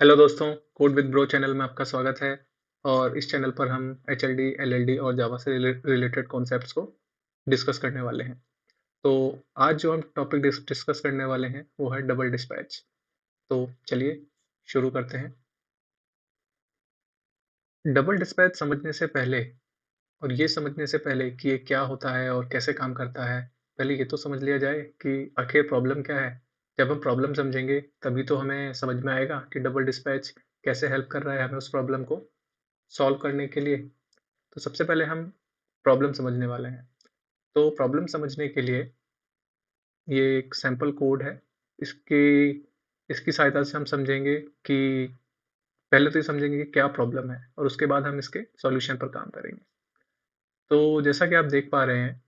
Hello दोस्तों, code with bro channel में आपका स्वागत है। और इस चैनल पर हम एचएलडी, एलएलडी और जावा से रिलेटेड कॉन्सेप्ट्स को डिस्कस करने वाले हैं। तो आज जो हम टॉपिक डिस्कस करने वाले हैं वो है डबल डिस्पैच। तो चलिए शुरू करते हैं। डबल डिस्पैच समझने से पहले और ये समझने से पहले कि ये क्या होता है और कैसे काम करता है, पहले ये तो समझ लिया जाए कि आखिर प्रॉब्लम क्या है। जब हम प्रॉब्लम समझेंगे तभी तो हमें समझ में आएगा कि डबल डिस्पैच कैसे हेल्प कर रहा है हमें उस प्रॉब्लम को सॉल्व करने के लिए। तो सबसे पहले हम प्रॉब्लम समझने वाले हैं। तो प्रॉब्लम समझने के लिए ये एक सैंपल कोड है। इसकी इसकी सहायता से हम समझेंगे कि पहले तो ये समझेंगे कि क्या प्रॉब्लम है और उसके बाद हम इसके सॉल्यूशन पर काम करेंगे। तो जैसा कि आप देख पा रहे हैं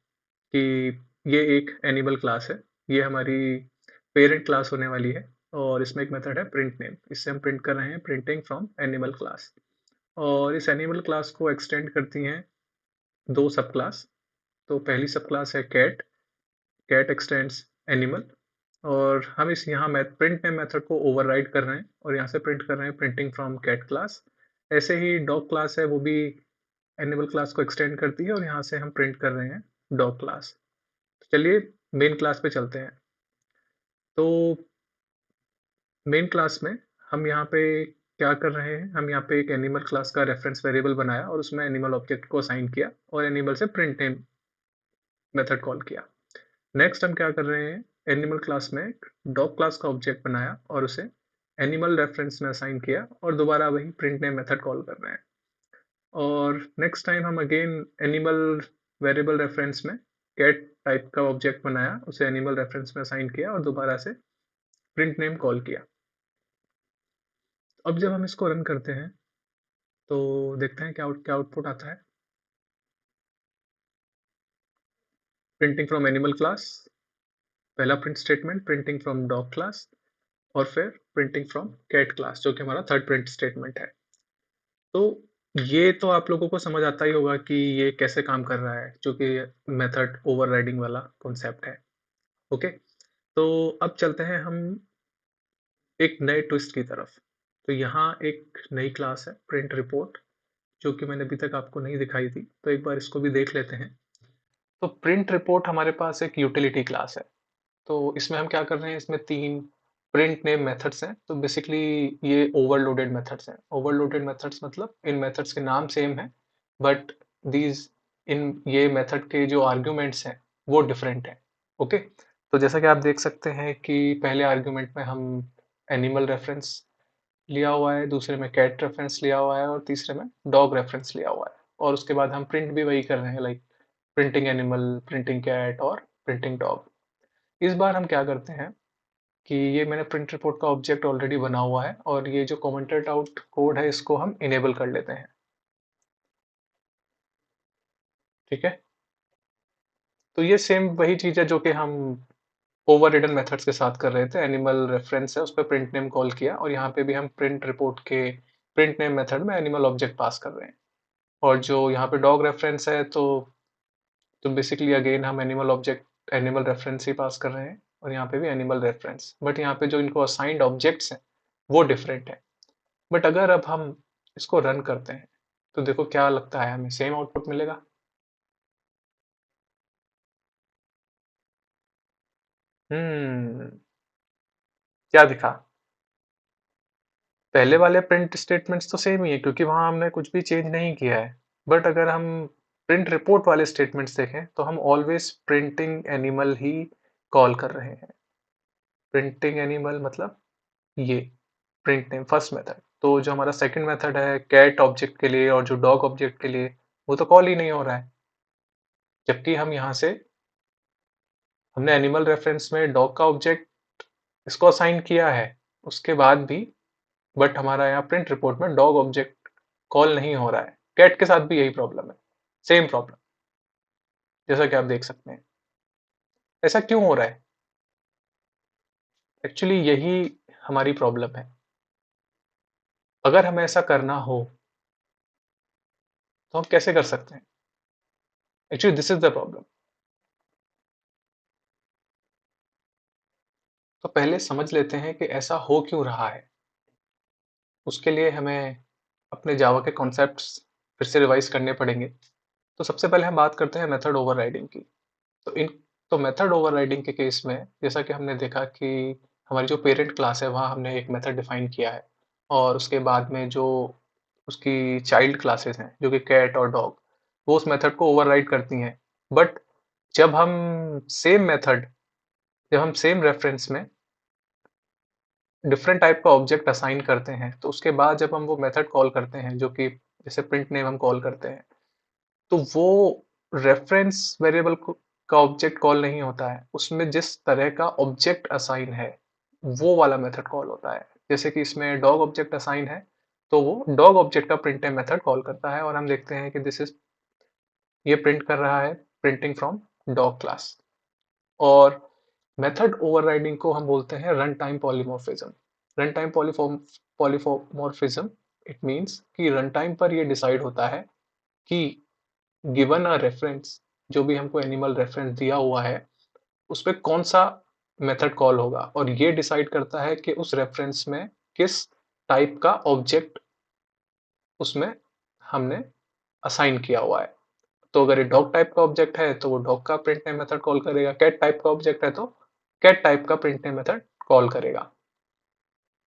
कि ये एक एनिमल क्लास है। ये हमारी पेरेंट क्लास होने वाली है और इसमें एक मेथड है प्रिंट नेम। इससे हम प्रिंट कर रहे हैं प्रिंटिंग फ्रॉम एनिमल क्लास। और इस एनिमल क्लास को एक्सटेंड करती हैं दो सब क्लास। तो पहली सब क्लास है कैट। Cat x tends animal. और हम इस यहाँ प्रिंट नेम मेथड को ओवरराइड कर रहे हैं और यहाँ से प्रिंट कर रहे हैं प्रिंटिंग फ्रॉम कैट क्लास। ऐसे ही डॉग क्लास है, वो भी एनिमल क्लास को एक्सटेंड करती है और यहाँ से हम प्रिंट कर रहे हैं डॉग क्लास। तो चलिए मेन क्लास पे चलते हैं। तो मेन क्लास में हम यहाँ पे क्या कर रहे हैं, हम यहाँ पे एक एनिमल क्लास का रेफरेंस वेरिएबल बनाया और उसमें एनिमल ऑब्जेक्ट को असाइन किया और एनिमल से प्रिंट नेम मेथड कॉल किया। नेक्स्ट हम क्या कर रहे हैं, एनिमल क्लास में एक डॉग क्लास का ऑब्जेक्ट बनाया और उसे एनिमल रेफरेंस में असाइन किया और दोबारा वही प्रिंट नेम मेथड कॉल कर रहे हैं। और नेक्स्ट टाइम हम अगेन एनिमल वेरिएबल रेफरेंस में कैट टाइप का ऑब्जेक्ट बनाया, उसे एनिमल रेफरेंस में असाइन किया और दोबारा से प्रिंट नेम कॉल किया। अब जब हम इसको रन करते हैं तो देखते हैं क्या आउटपुट आता है। प्रिंटिंग फ्रॉम एनिमल क्लास, पहला print statement printing from dog class और फिर प्रिंटिंग फ्रॉम कैट क्लास जो कि हमारा थर्ड प्रिंट स्टेटमेंट है। तो ये तो आप लोगों को समझ आता ही होगा कि ये कैसे काम कर रहा है, जो कि मेथड ओवरराइडिंग वाला कॉन्सेप्ट है। ओके, तो अब चलते हैं हम एक नए ट्विस्ट की तरफ। तो यहाँ एक नई क्लास है प्रिंट रिपोर्ट, जो कि मैंने अभी तक आपको नहीं दिखाई थी, तो एक बार इसको भी देख लेते हैं। तो प्रिंट रिपोर्ट हमारे पास एक यूटिलिटी क्लास है। तो इसमें हम क्या कर रहे हैं, इसमें तीन प्रिंट नेम मेथड्स हैं। तो बेसिकली ये ओवरलोडेड मेथड्स हैं। ओवरलोडेड मेथड्स मतलब इन मेथड्स के नाम सेम है बट दीज इन ये मेथड के जो आर्ग्यूमेंट्स हैं वो डिफरेंट हैं। ओके, तो जैसा कि आप देख सकते हैं कि पहले आर्ग्यूमेंट में हम एनिमल रेफरेंस लिया हुआ है, दूसरे में कैट रेफरेंस लिया हुआ है और तीसरे में डॉग रेफरेंस लिया हुआ है। और उसके बाद हम प्रिंट भी वही कर रहे हैं, like printing animal, printing cat और प्रिंटिंग डॉग। इस बार हम क्या करते हैं कि ये मैंने प्रिंट रिपोर्ट का ऑब्जेक्ट ऑलरेडी बना हुआ है और ये जो कमेंटेड आउट कोड है इसको हम इनेबल कर लेते हैं। ठीक है, तो ये सेम वही चीज़ है जो कि हम ओवररिडन मेथड्स के साथ कर रहे थे। एनिमल रेफरेंस है, उस पर प्रिंट नेम कॉल किया और यहाँ पे भी हम प्रिंट रिपोर्ट के प्रिंट नेम मेथड में एनिमल ऑब्जेक्ट पास कर रहे हैं। और जो यहाँ पे डॉग रेफरेंस है तो बेसिकली अगेन हम एनिमल ऑब्जेक्ट एनिमल रेफरेंस ही पास कर रहे हैं और यहाँ पे भी एनिमल रेफरेंस, बट यहाँ पे जो इनको असाइंड ऑब्जेक्ट्स हैं वो डिफरेंट है। बट अगर अब हम इसको रन करते हैं तो देखो क्या लगता है, हमें सेम आउटपुट मिलेगा। हम्म, क्या दिखा, पहले वाले प्रिंट स्टेटमेंट्स तो सेम ही है क्योंकि वहां हमने कुछ भी चेंज नहीं किया है। बट अगर हम प्रिंट रिपोर्ट वाले स्टेटमेंट्स देखें तो हम ऑलवेज प्रिंटिंग एनिमल ही कॉल कर रहे हैं। प्रिंटिंग एनिमल मतलब ये प्रिंट नेम फर्स्ट मेथड। तो जो हमारा सेकंड मेथड है कैट ऑब्जेक्ट के लिए और जो डॉग ऑब्जेक्ट के लिए, वो तो कॉल ही नहीं हो रहा है। जबकि हम यहाँ से हमने एनिमल रेफरेंस में डॉग का ऑब्जेक्ट इसको असाइन किया है उसके बाद भी, बट हमारा यहाँ प्रिंट रिपोर्ट में डॉग ऑब्जेक्ट कॉल नहीं हो रहा है। कैट के साथ भी यही प्रॉब्लम है, सेम प्रॉब्लम, जैसा कि आप देख सकते हैं। ऐसा क्यों हो रहा है, एक्चुअली यही हमारी प्रॉब्लम है। अगर हमें ऐसा करना हो तो हम कैसे कर सकते हैं, actually this is the problem. तो पहले समझ लेते हैं कि ऐसा हो क्यों रहा है। उसके लिए हमें अपने जावा के कॉन्सेप्ट्स फिर से रिवाइज करने पड़ेंगे। तो सबसे पहले हम बात करते हैं मेथड ओवरराइडिंग की। तो इन तो मेथड ओवरराइडिंग के केस में जैसा कि हमने देखा कि हमारी जो पेरेंट क्लास है वहाँ हमने एक मेथड डिफाइन किया है, और उसके बाद में जो उसकी चाइल्ड क्लासेस हैं जो कि कैट और डॉग, वो उस मेथड को ओवरराइड करती हैं। बट जब हम सेम मेथड जब हम सेम रेफरेंस में डिफरेंट टाइप का ऑब्जेक्ट असाइन करते हैं, तो उसके बाद जब हम वो मेथड कॉल करते हैं जो कि जैसे प्रिंट नेम हम कॉल करते हैं, तो वो रेफरेंस वेरिएबल का ऑब्जेक्ट कॉल नहीं होता है, उसमें जिस तरह का ऑब्जेक्ट असाइन है वो वाला मेथड कॉल होता है। जैसे कि इसमें डॉग ऑब्जेक्ट असाइन है, तो वो डॉग ऑब्जेक्ट का प्रिंट नेम मेथड कॉल करता है, और हम देखते हैं कि दिस इज ये प्रिंट कर रहा है प्रिंटिंग फ्रॉम डॉग क्लास। और मेथड ओवरराइडिंग को हम बोलते हैं run time polymorphism. Run time polymorphism it means कि रन टाइम पर ये डिसाइड होता है कि गिवन अ रेफरेंस, जो भी हमको एनिमल रेफरेंस दिया हुआ है, उस पे कौन सा मेथड कॉल होगा, और ये डिसाइड करता है कि उस रेफरेंस में किस टाइप का ऑब्जेक्ट उसमें हमने असाइन किया हुआ है। तो अगर ये डॉग टाइप का ऑब्जेक्ट है तो वो डॉग का प्रिंट नेम मेथड कॉल करेगा, कैट टाइप का ऑब्जेक्ट है तो कैट टाइप का प्रिंट नेम मेथड कॉल करेगा।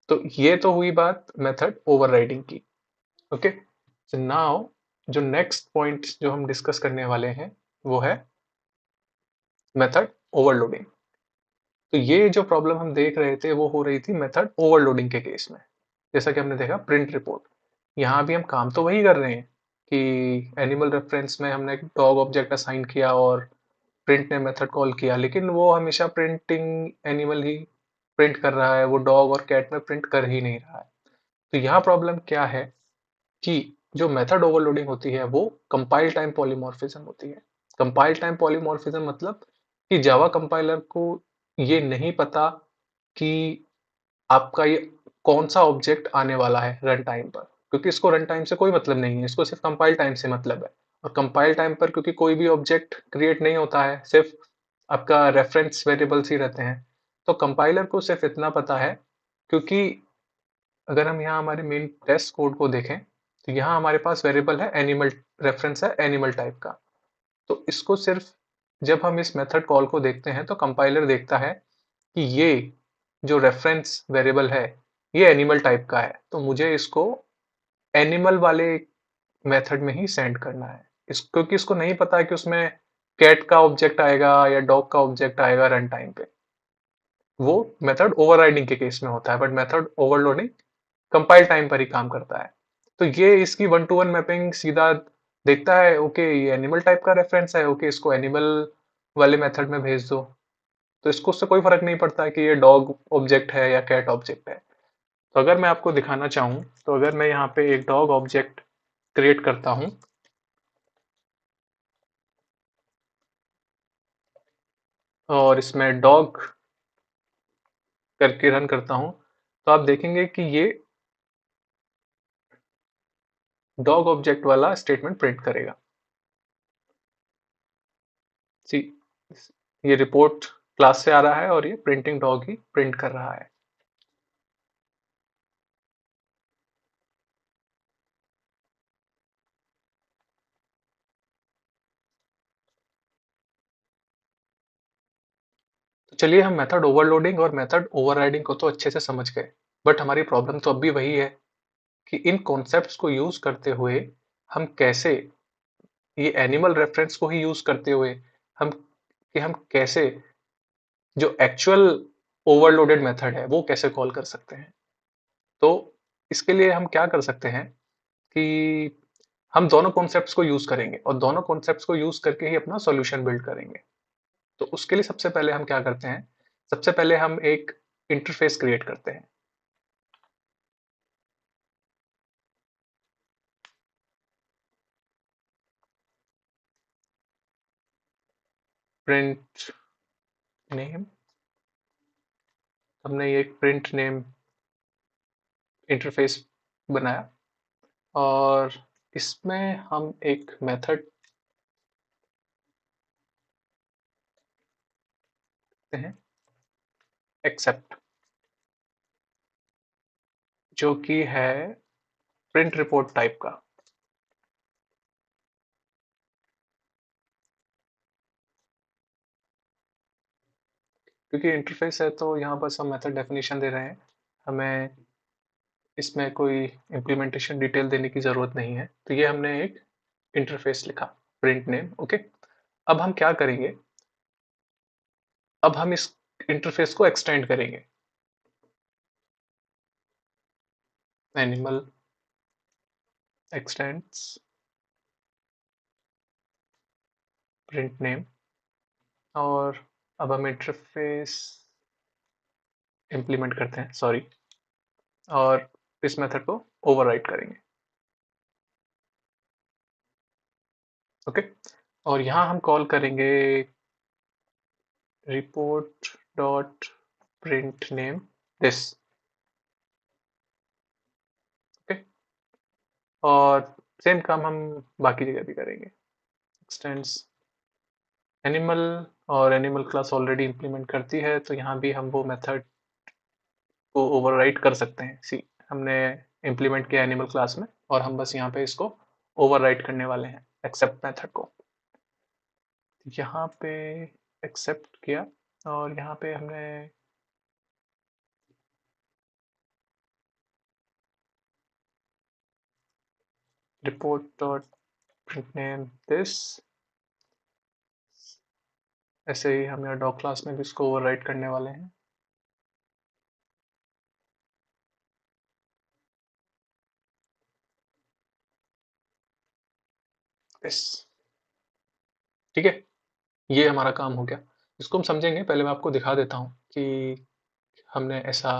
तो ये तो हुई बात मेथड ओवरराइडिंग की। ओके, सो नाउ जो नेक्स्ट पॉइंट जो हम डिस्कस करने वाले हैं वो है मेथड ओवरलोडिंग। तो ये जो प्रॉब्लम हम देख रहे थे वो हो रही थी मेथड ओवरलोडिंग के केस में। जैसा कि हमने देखा प्रिंट रिपोर्ट, यहाँ भी हम काम तो वही कर रहे हैं कि एनिमल रेफरेंस में हमने एक डॉग ऑब्जेक्ट असाइन किया और प्रिंट ने मेथड कॉल किया, लेकिन वो हमेशा प्रिंटिंग एनिमल ही प्रिंट कर रहा है, वो डॉग और कैट में प्रिंट कर ही नहीं रहा है। तो यहाँ प्रॉब्लम क्या है कि जो मेथड ओवरलोडिंग होती है वो कंपाइल टाइम पॉलीमॉर्फिज्म होती है। कंपाइल टाइम पॉलीमॉर्फिज्म मतलब कि जावा कंपाइलर को ये नहीं पता कि आपका ये कौन सा ऑब्जेक्ट आने वाला है रन टाइम पर, क्योंकि इसको रन टाइम से कोई मतलब नहीं है, इसको सिर्फ कंपाइल टाइम से मतलब है। और कंपाइल टाइम पर क्योंकि कोई भी ऑब्जेक्ट क्रिएट नहीं होता है, सिर्फ आपका रेफरेंस वेरिएबल्स ही रहते हैं, तो कंपाइलर को सिर्फ इतना पता है। क्योंकि अगर हम यहाँ हमारे मेन टेस्ट कोड को देखें तो यहाँ हमारे पास वेरिएबल है एनिमल, रेफरेंस है एनिमल टाइप का। तो इसको सिर्फ जब हम इस मेथड कॉल को देखते हैं तो कंपाइलर देखता है कि ये जो रेफरेंस वेरिएबल है ये एनिमल टाइप का है, तो मुझे इसको एनिमल वाले मेथड में ही सेंड करना है। क्योंकि इसको नहीं पता कि उसमें कैट का ऑब्जेक्ट आएगा या डॉग का ऑब्जेक्ट आएगा रन टाइम पे। वो मेथड ओवरराइडिंग के केस में होता है, but method overloading compile time पर ही काम करता है। तो ये इसकी वन टू वन मैपिंग सीधा देखता है, ओके ये एनिमल टाइप का रेफरेंस है, ओके इसको एनिमल वाले मेथड में भेज दो। तो इसको उससे कोई फर्क नहीं पड़ता है कि ये डॉग ऑब्जेक्ट है या कैट ऑब्जेक्ट है। तो अगर मैं आपको दिखाना चाहूँ, तो अगर मैं यहाँ पे एक डॉग ऑब्जेक्ट क्रिएट करता हूँ और इसमें डॉग करके रन करता हूँ, तो आप देखेंगे कि ये डॉग ऑब्जेक्ट वाला स्टेटमेंट प्रिंट करेगा। सी, ये रिपोर्ट क्लास से आ रहा है और ये प्रिंटिंग डॉग ही प्रिंट कर रहा है। तो चलिए, हम मेथड ओवरलोडिंग और मेथड ओवरराइडिंग को तो अच्छे से समझ गए, बट हमारी प्रॉब्लम तो अब भी वही है कि इन कॉन्सेप्ट्स को यूज करते हुए हम कैसे ये एनिमल रेफरेंस को ही यूज करते हुए हम कैसे जो एक्चुअल ओवरलोडेड मेथड है वो कैसे कॉल कर सकते हैं। तो इसके लिए हम क्या कर सकते हैं कि हम दोनों कॉन्सेप्ट्स को यूज करेंगे और दोनों कॉन्सेप्ट्स को यूज करके ही अपना सॉल्यूशन बिल्ड करेंगे। तो उसके लिए सबसे पहले हम क्या करते हैं, सबसे पहले हम एक इंटरफेस क्रिएट करते हैं। प्रिंट नेम, हमने ये एक प्रिंट नेम इंटरफेस बनाया और इसमें हम एक मेथड हैं एक्सेप्ट, जो कि है प्रिंट रिपोर्ट टाइप का। क्योंकि इंटरफेस है तो यहाँ बस हम मेथड डेफिनेशन दे रहे हैं, हमें इसमें कोई इम्प्लीमेंटेशन डिटेल देने की जरूरत नहीं है। तो ये हमने एक इंटरफेस लिखा, प्रिंट नेम। ओके, अब हम क्या करेंगे, अब हम इस इंटरफेस को एक्सटेंड करेंगे। एनिमल एक्सटेंड्स प्रिंट नेम, और अब हम इंटरफेस इम्प्लीमेंट करते हैं, सॉरी, और इस मेथड को ओवरराइट करेंगे। ओके, और यहां हम कॉल करेंगे report dot print name this. Okay, और सेम काम हम बाकी जगह भी करेंगे। एक्सटेंड्स एनिमल, और एनिमल क्लास ऑलरेडी इंप्लीमेंट करती है, तो यहाँ भी हम वो मेथड को ओवरराइट कर सकते हैं। सी, हमने इंप्लीमेंट किया एनिमल क्लास में, और हम बस यहाँ पे इसको ओवरराइट करने वाले हैं एक्सेप्ट मेथड को। यहाँ पे एक्सेप्ट किया, और यहाँ पे हमने report dot print name this, ऐसे ही हम यहाँ डॉग क्लास में भी इसको ओवरराइट करने वाले हैं। यस, ठीक है, ये हमारा काम हो गया। इसको हम समझेंगे, पहले मैं आपको दिखा देता हूँ कि हमने ऐसा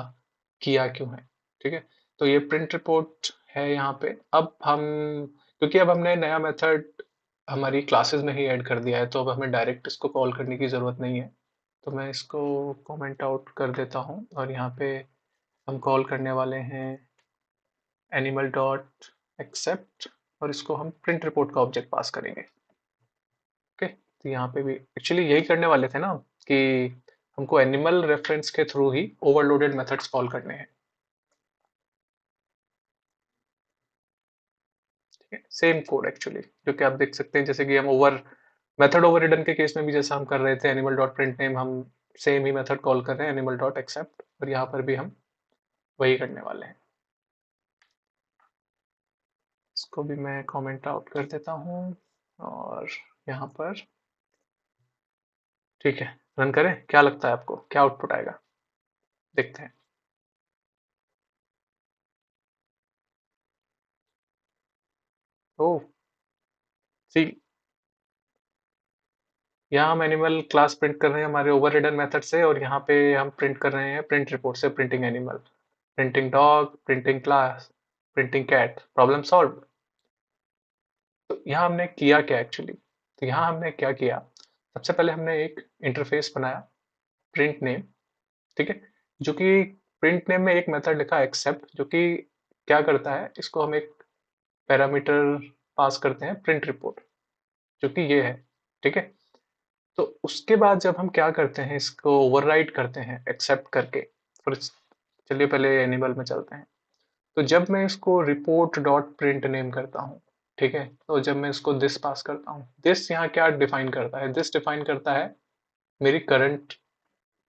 किया क्यों है। ठीक है, तो ये प्रिंट रिपोर्ट है यहाँ पे। अब हम, क्योंकि अब हमने नया मेथड हमारी क्लासेस में ही ऐड कर दिया है, तो अब हमें डायरेक्ट इसको कॉल करने की ज़रूरत नहीं है। तो मैं इसको कमेंट आउट कर देता हूँ, और यहाँ पे हम कॉल करने वाले हैं एनिमल डॉट एक्सेप्ट, और इसको हम प्रिंट रिपोर्ट का ऑब्जेक्ट पास करेंगे। ओके, तो यहाँ पे भी एक्चुअली यही करने वाले थे ना, कि हमको एनिमल रेफरेंस के थ्रू ही ओवरलोडेड मेथड्स कॉल करने हैं। सेम कोड एक्चुअली, जो कि आप देख सकते हैं, जैसे कि हम मेथड ओवर रिडन के केस में भी जैसा हम कर रहे थे, एनिमल डॉट प्रिंट नेम, हम सेम ही मेथड कॉल कर रहे हैं एनिमल डॉट एक्सेप्ट, और यहाँ पर भी हम वही करने वाले हैं। इसको भी मैं कमेंट आउट कर देता हूँ, और यहाँ पर ठीक है, रन करें। क्या लगता है आपको, क्या आउटपुट आएगा, देखते हैं। ओ सी, यहाँ हम एनिमल क्लास प्रिंट कर रहे हैं हमारे ओवर रिडन मेथड से, और यहाँ पे हम प्रिंट कर रहे हैं प्रिंट रिपोर्ट से, printing animal, printing dog, printing class, printing cat, problem solve. तो यहाँ हमने किया क्या एक्चुअली, तो यहाँ हमने क्या किया, सबसे पहले हमने एक इंटरफेस बनाया प्रिंट नेम। ठीक है, जो कि प्रिंट नेम में एक मेथड लिखा एक्सेप्ट, जो कि क्या करता है, इसको हम एक पैरामीटर पास करते हैं प्रिंट रिपोर्ट, जो कि ये है। ठीक है, तो उसके बाद जब हम क्या करते हैं, इसको ओवरराइड करते हैं एक्सेप्ट करके। फिर चलिए पहले एनिमल में चलते हैं। तो जब मैं इसको रिपोर्ट डॉट प्रिंट नेम करता हूँ, ठीक है, तो जब मैं इसको दिस पास करता हूँ, दिस यहाँ क्या डिफाइन करता है, दिस डिफाइन करता है मेरी current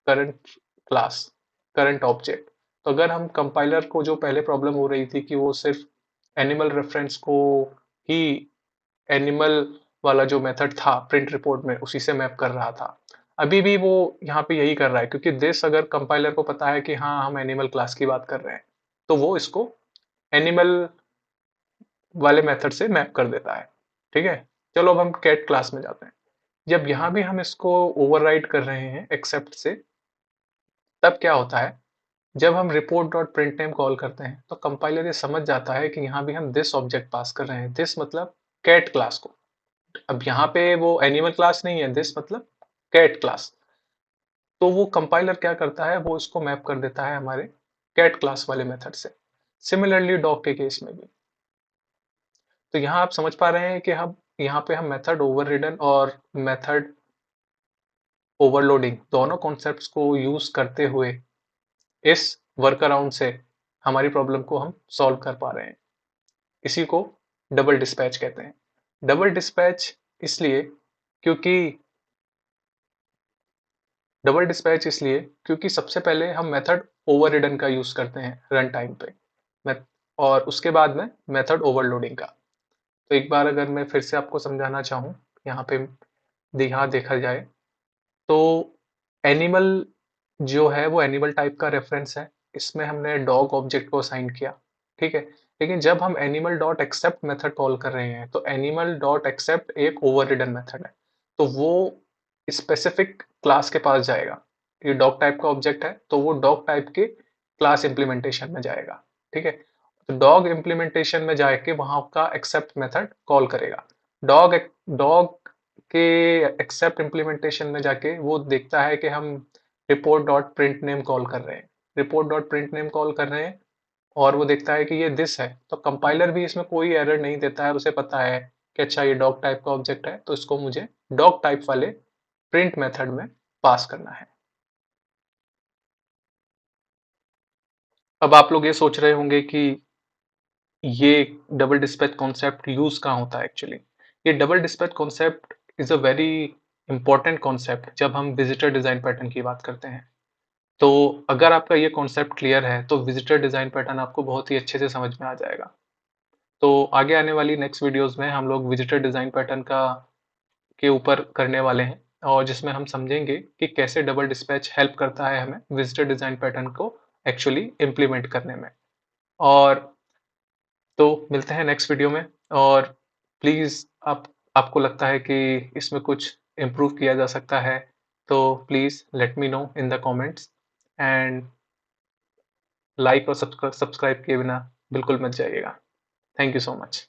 current class, current object. तो अगर हम कंपाइलर को जो पहले प्रॉब्लम हो रही थी कि वो सिर्फ एनिमल रेफरेंस को ही, एनिमल वाला जो मेथड था प्रिंट रिपोर्ट में, उसी से मैप कर रहा था, अभी भी वो यहाँ पे यही कर रहा है, क्योंकि दिस अगर कंपाइलर को पता है कि हाँ हम एनिमल क्लास की बात कर रहे हैं, तो वो इसको एनिमल वाले मेथड से मैप कर देता है। ठीक है, चलो अब हम कैट क्लास में जाते हैं। जब यहाँ भी हम इसको ओवरराइड कर रहे हैं एक्सेप्ट से, तब क्या होता है, जब हम report dot print name call करते हैं, तो कंपाइलर ये समझ जाता है कि यहाँ भी हम दिस ऑब्जेक्ट पास कर रहे हैं, दिस मतलब कैट क्लास को। अब यहाँ पे वो एनिमल क्लास नहीं है, दिस मतलब कैट क्लास। तो वो कंपाइलर क्या करता है, वो इसको मैप कर देता है हमारे कैट क्लास वाले मेथड से। सिमिलरली डॉग के केस में भी। तो यहाँ आप समझ पा रहे हैं कि हम यहाँ पे हम मेथड ओवररिडन और मेथड ओवरलोडिंग दोनों कॉन्सेप्ट्स को यूज करते हुए इस वर्क अराउंड से हमारी प्रॉब्लम को हम सॉल्व कर पा रहे हैं। इसी को डबल डिस्पैच कहते हैं। डबल डिस्पैच इसलिए क्योंकि डबल डिस्पैच इसलिए क्योंकि सबसे पहले हम मेथड ओवररिडन का यूज करते हैं रन टाइम पे, और उसके बाद में मेथड ओवरलोडिंग का। तो एक बार अगर मैं फिर से आपको समझाना चाहूँ, यहाँ पे यहाँ देखा जाए तो एनिमल जो है वो एनिमल टाइप का रेफरेंस है। इसमें हमने डॉग ऑब्जेक्ट को असाइन किया, ठीक है। लेकिन जब हम animal dot accept method call कर रहे हैं तो एनिमल डॉट एक्सेप्ट एक ओवररिडन मेथड है, तो वो स्पेसिफिक क्लास के पास जाएगा। ये डॉग टाइप का ऑब्जेक्ट है तो वो डॉग टाइप के क्लास इंप्लीमेंटेशन में जाएगा, ठीक है। तो डॉग इंप्लीमेंटेशन में जाके वहां का एक्सेप्ट मेथड कॉल करेगा। डॉग डॉग के एक्सेप्ट इंप्लीमेंटेशन में जाके वो देखता है कि हम report dot print name call कर रहे हैं, report dot print name call कर रहे हैं, और वो देखता है कि ये दिस है। तो कंपाइलर भी इसमें कोई एरर नहीं देता है, उसे पता है कि अच्छा ये डॉग टाइप का ऑब्जेक्ट है तो इसको मुझे डॉग टाइप वाले प्रिंट मेथड में पास करना है। अब आप लोग ये सोच रहे होंगे कि ये डबल डिस्पैच कॉन्सेप्ट यूज कहाँ होता है एक्चुअली। ये double dispatch concept is a very important concept जब हम विजिटर डिजाइन पैटर्न की बात करते हैं। तो अगर आपका ये कॉन्सेप्ट क्लियर है तो विजिटर डिजाइन पैटर्न आपको बहुत ही अच्छे से समझ में आ जाएगा। तो आगे आने वाली नेक्स्ट वीडियोस में हम लोग विजिटर डिजाइन पैटर्न का के ऊपर करने वाले हैं, और जिसमें हम समझेंगे कि कैसे डबल डिस्पैच हेल्प करता है हमें विजिटर डिजाइन पैटर्न को एक्चुअली इम्प्लीमेंट करने में। और तो मिलते हैं नेक्स्ट वीडियो में। और प्लीज़ आपको लगता है कि इसमें कुछ इम्प्रूव किया जा सकता है तो please let me know in the comments, and like और सब्सक्राइब किए बिना बिल्कुल मत जाइएगा। Thank you so much.